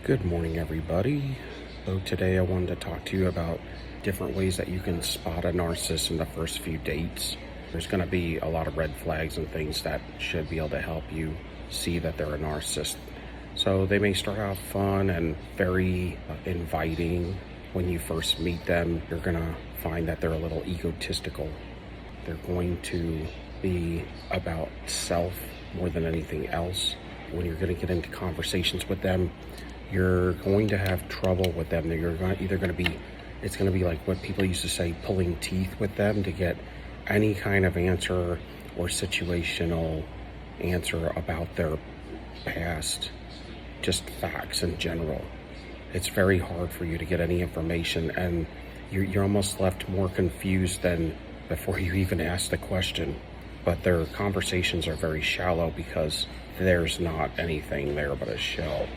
Good morning, everybody. So today I wanted to talk to you about different ways that you can spot a narcissist in the first few dates. There's going to be a lot of red flags and things that should be able to help you see that they're a narcissist. So they may start out fun and very inviting. When you first meet them, you're going to find that they're a little egotistical. They're going to be about self more than anything else. When you're going to get into conversations with them, you're going to have trouble with them. It's going to be like what people used to say, pulling teeth with them to get any kind of answer or situational answer about their past, just facts in general. It's very hard for you to get any information, and you're almost left more confused than before you even ask the question. But their conversations are very shallow because there's not anything there but a shell.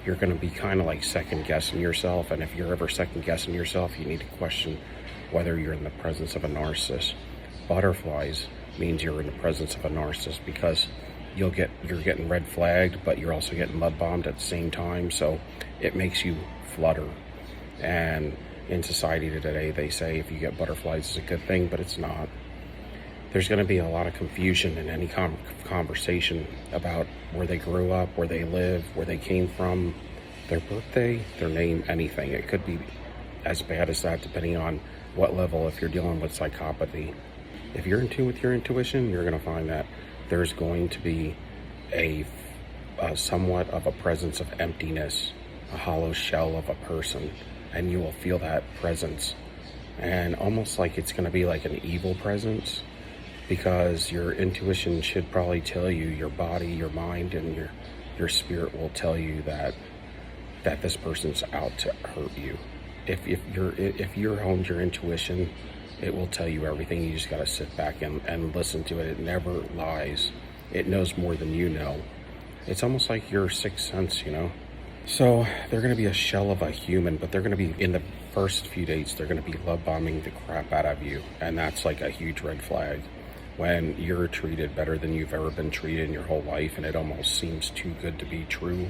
You're going to be kind of like second guessing yourself, and if you're ever second guessing yourself, you need to question whether you're in the presence of a narcissist. Butterflies means you're in the presence of a narcissist because you're getting red flagged, but you're also getting mud bombed at the same time, so it makes you flutter. And in society today, they say if you get butterflies, it's a good thing, but it's not. There's going to be a lot of confusion in any conversation about where they grew up, where they live, where they came from, their birthday, their name, anything. It could be as bad as that depending on what level, if you're dealing with psychopathy. If you're in tune with your intuition, you're going to find that there's going to be a somewhat of a presence of emptiness, a hollow shell of a person, and you will feel that presence. And almost like it's going to be like an evil presence, because your intuition should probably tell you, your body, your mind, and your spirit will tell you that this person's out to hurt you. If you're honed your intuition, it will tell you everything. You just got to sit back and listen to it. It never lies. It knows more than you know. It's almost like your sixth sense, So they're going to be a shell of a human, but they're going to be, in the first few dates, they're going to be love bombing the crap out of you. And that's like a huge red flag. When you're treated better than you've ever been treated in your whole life, and it almost seems too good to be true.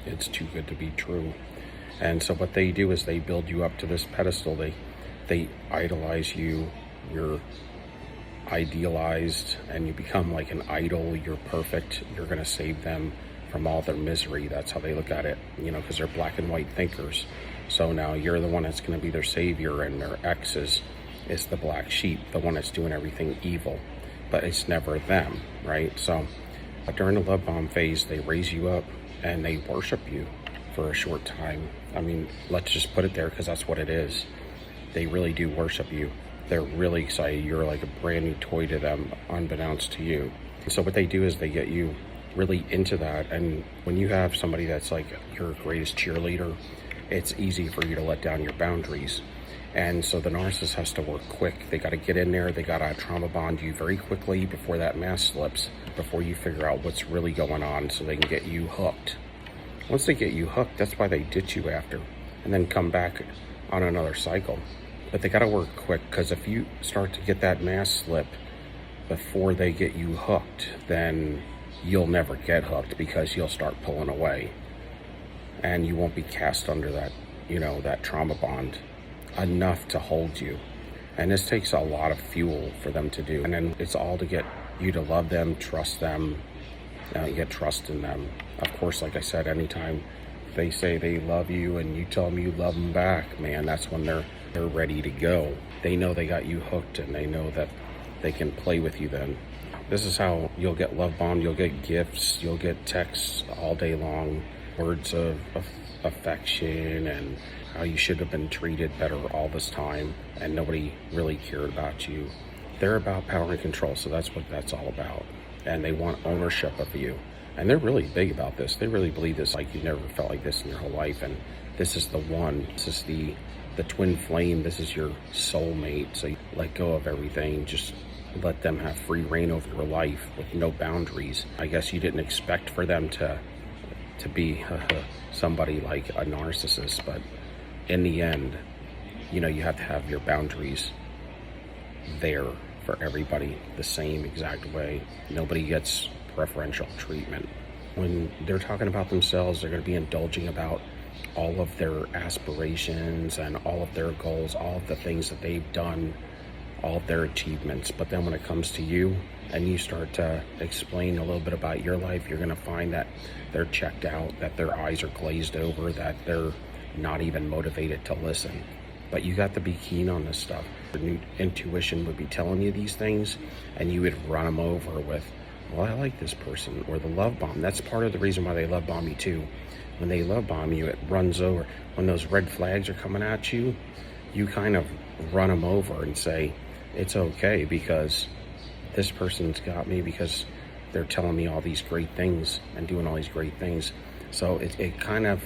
It's too good to be true. And so what they do is they build you up to this pedestal. They idolize you. You're idealized, and you become like an idol. You're perfect. You're going to save them from all their misery. That's how they look at it, because they're black and white thinkers. So now you're the one that's going to be their savior, and their ex is the black sheep, the one that's doing everything evil. But it's never them, right? So during the love bomb phase, they raise you up and they worship you for a short time. I mean, let's just put it there, because that's what it is. They really do worship you. They're really excited. You're like a brand new toy to them, unbeknownst to you. So what they do is they get you really into that. And when you have somebody that's like your greatest cheerleader, it's easy for you to let down your boundaries. And so the narcissist has to work quick. They got to get in there. They got to trauma bond you very quickly before that mask slips, before you figure out what's really going on, so they can get you hooked. Once they get you hooked, that's why they ditch you after and then come back on another cycle. But they got to work quick, because if you start to get that mask slip before they get you hooked, then you'll never get hooked, because you'll start pulling away and you won't be cast under that, that trauma bond enough to hold you. And this takes a lot of fuel for them to do. And then it's all to get you to love them, trust them, get trust in them. Of course, like I said, anytime they say they love you and you tell them you love them back, man, that's when they're ready to go. They know they got you hooked, and they know that they can play with you then. This is how you'll get love bombed. You'll get gifts, you'll get texts all day long, words of affection, and how you should have been treated better all this time, and nobody really cared about you. They're about power and control, so that's what that's all about. And they want ownership of you. And they're really big about this. They really believe this, like you've never felt like this in your whole life, and this is the one. This is the twin flame. This is your soulmate. So you let go of everything. Just let them have free reign over your life with no boundaries. I guess you didn't expect for them to be somebody like a narcissist, but in the end, you have to have your boundaries there for everybody the same exact way. Nobody gets preferential treatment. When they're talking about themselves, they're going to be indulging about all of their aspirations and all of their goals, all of the things that they've done, all of their achievements. But then when it comes to you and you start to explain a little bit about your life, you're going to find that they're checked out, that their eyes are glazed over, that they're not even motivated to listen. But you got to be keen on this stuff. Your intuition would be telling you these things, and you would run them over with, well, I like this person, or the love bomb. That's part of the reason why they love bomb you too. When they love bomb you, it runs over. When those red flags are coming at you, you kind of run them over and say, it's okay because this person's got me, because they're telling me all these great things and doing all these great things. So it kind of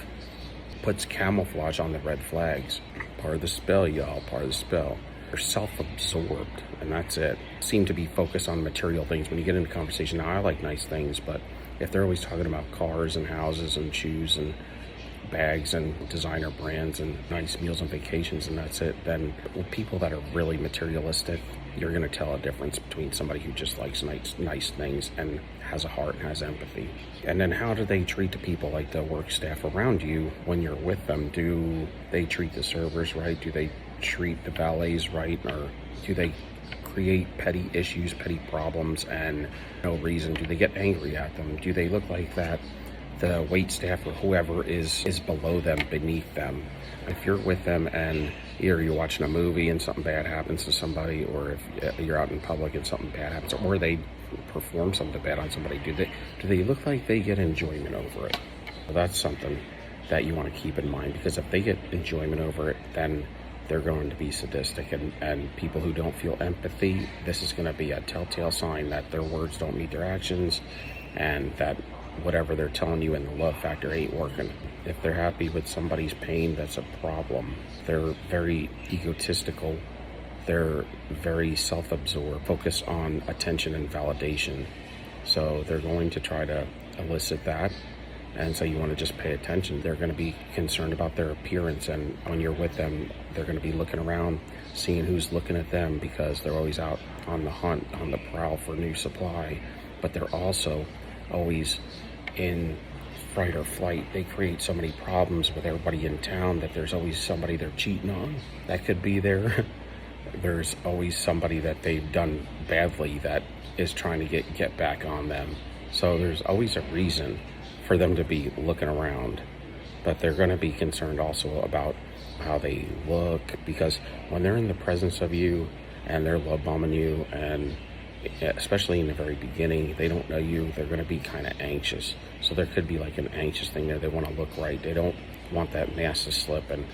puts camouflage on the red flags. Part of the spell, y'all, part of the spell. They're self-absorbed, and that's it. Seem to be focused on material things. When you get into conversation, now I like nice things, but if they're always talking about cars and houses and shoes and bags and designer brands and nice meals and vacations and that's it, then with people that are really materialistic, you're going to tell a difference between somebody who just likes nice things and has a heart and has empathy. And then how do they treat the people, like the work staff around you when you're with them? Do they treat the servers right? Do they treat the valets right? Or do they create petty issues, petty problems, and no reason? Do they get angry at them? Do they look like that the wait staff or whoever is below them, beneath them? If you're with them and either you're watching a movie and something bad happens to somebody, or if you're out in public and something bad happens, or they perform something bad on somebody, do they look like they get enjoyment over it? Well, that's something that you want to keep in mind, because if they get enjoyment over it, then they're going to be sadistic, and people who don't feel empathy, this is going to be a telltale sign that their words don't meet their actions, and that whatever they're telling you in the love factor ain't working. If they're happy with somebody's pain, that's a problem. They're very egotistical. They're very self-absorbed, focused on attention and validation. So they're going to try to elicit that. And so you want to just pay attention. They're going to be concerned about their appearance, and when you're with them, they're going to be looking around, seeing who's looking at them, because they're always out on the hunt, on the prowl for new supply. But they're also always in fight or flight. They create so many problems with everybody in town that there's always somebody they're cheating on. That could be there's always somebody that they've done badly that is trying to get back on them. So there's always a reason for them to be looking around. But they're going to be concerned also about how they look, because when they're in the presence of you and they're love bombing you, and especially in the very beginning, they don't know you, they're going to be kind of anxious. So there could be like an anxious thing there. They want to look right. They don't want that mask to slip, and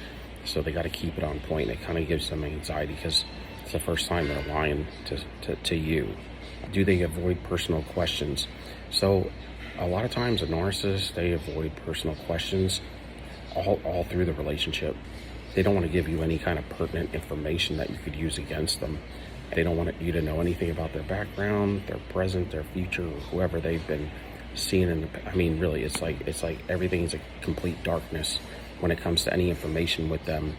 so they got to keep it on point. It kind of gives them anxiety because it's the first time they're lying to you. Do they avoid personal questions? So a lot of times a narcissist, they avoid personal questions all through the relationship. They don't want to give you any kind of pertinent information that you could use against them. They don't want you to know anything about their background, their present, their future, whoever they've been seeing in the. I mean, really, it's like everything's a complete darkness when it comes to any information with them.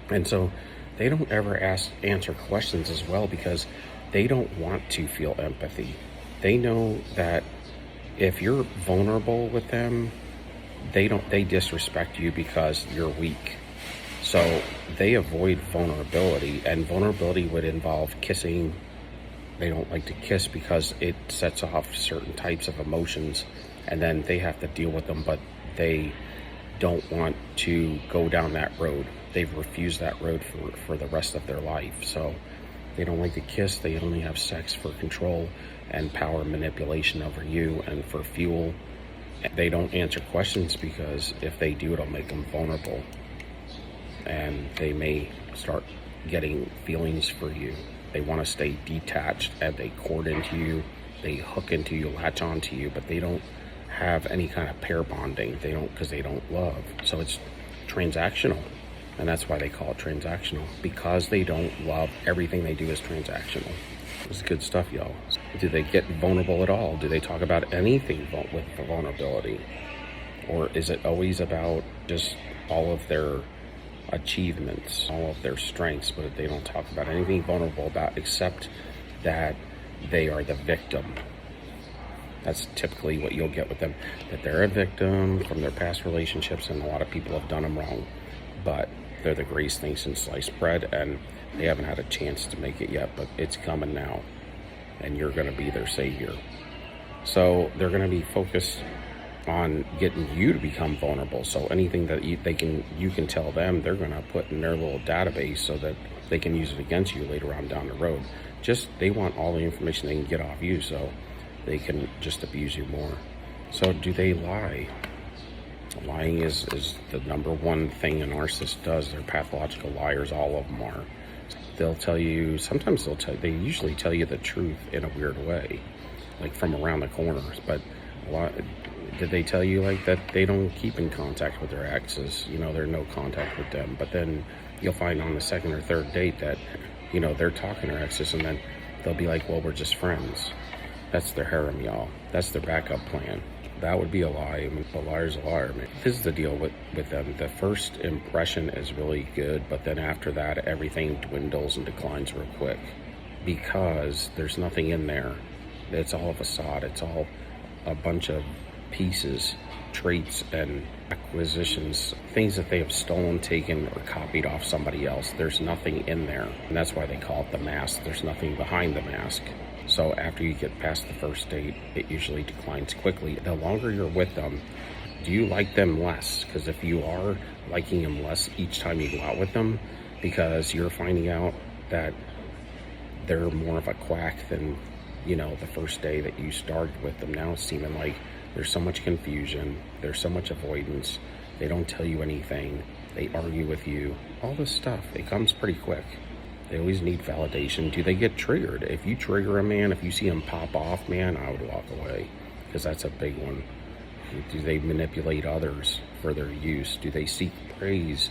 And so they don't ever answer questions as well, because they don't want to feel empathy. They know that if you're vulnerable with them, they disrespect you because you're weak. So they avoid vulnerability, and vulnerability would involve kissing. They don't like to kiss because it sets off certain types of emotions, and then they have to deal with them, but they don't want to go down that road. They've refused that road for the rest of their life. So they don't like to kiss. They only have sex for control and power manipulation over you and for fuel. They don't answer questions because if they do, it'll make them vulnerable, and they may start getting feelings for you. They want to stay detached, and they cord into you, they hook into you, latch onto you, but they don't have any kind of pair bonding. They don't, because they don't love. So it's transactional, and that's why they call it transactional, because they don't love. Everything they do is transactional. It's good stuff, y'all. Do they get vulnerable at all? Do they talk about anything with vulnerability? Or is it always about just all of their achievements, all of their strengths, but they don't talk about anything vulnerable about, except that they are the victim? That's typically what you'll get with them, that they're a victim from their past relationships, and a lot of people have done them wrong. But they're the greatest thing since sliced bread, and they haven't had a chance to make it yet, but it's coming now, and you're going to be their savior. So they're going to be focused on getting you to become vulnerable. So anything that you can tell them, they're going to put in their little database so that they can use it against you later on down the road. Just they want all the information they can get off you, so they can just abuse you more. So do they lie? Lying is the number one thing a narcissist does. They're pathological liars. All of them are. They'll tell you, sometimes they usually tell you the truth in a weird way, like from around the corners. But did they tell you like that they don't keep in contact with their exes? There's no contact with them. But then you'll find on the second or third date that, they're talking to their exes, and then they'll be like, well, we're just friends. That's their harem, y'all. That's their backup plan. That would be a lie. A liar's a liar. This is the deal with them. The first impression is really good, but then after that, everything dwindles and declines real quick because there's nothing in there. It's all a facade. It's all a bunch of pieces, traits, and acquisitions, things that they have stolen, taken, or copied off somebody else. There's nothing in there, and that's why they call it the mask. There's nothing behind the mask. So after you get past the first date, it usually declines quickly. The longer you're with them, do you like them less? Because if you are liking them less each time you go out with them, because you're finding out that they're more of a quack than, the first day that you started with them. Now it's seeming like there's so much confusion, there's so much avoidance, they don't tell you anything, they argue with you, all this stuff, it comes pretty quick. They always need validation. Do they get triggered? If you trigger a man, if you see him pop off, man, I would walk away, because that's a big one. Do they manipulate others for their use? Do they seek praise?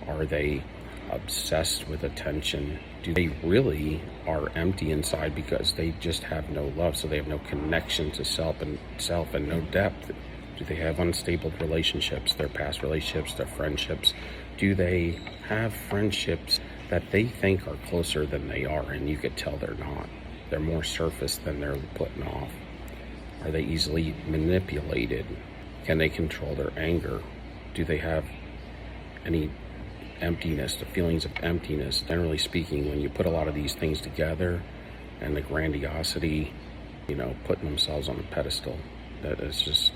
Are they obsessed with attention? Do they really are empty inside because they just have no love, so they have no connection to self and no depth? Do they have unstable relationships, their past relationships, their friendships? Do they have friendships that they think are closer than they are, and you could tell they're not? They're more surface than they're putting off. Are they easily manipulated? Can they control their anger? Do they have any emptiness, the feelings of emptiness? Generally speaking, when you put a lot of these things together, and the grandiosity, putting themselves on a pedestal, that is just,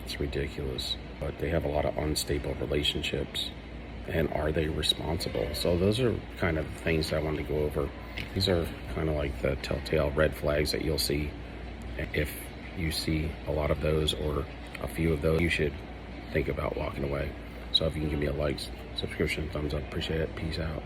it's ridiculous. But they have a lot of unstable relationships. And are they responsible? So those are kind of things I wanted to go over. These are kind of like the telltale red flags that you'll see. If you see a lot of those or a few of those, you should think about walking away. So if you can give me a like, subscription, thumbs up, appreciate it. Peace out.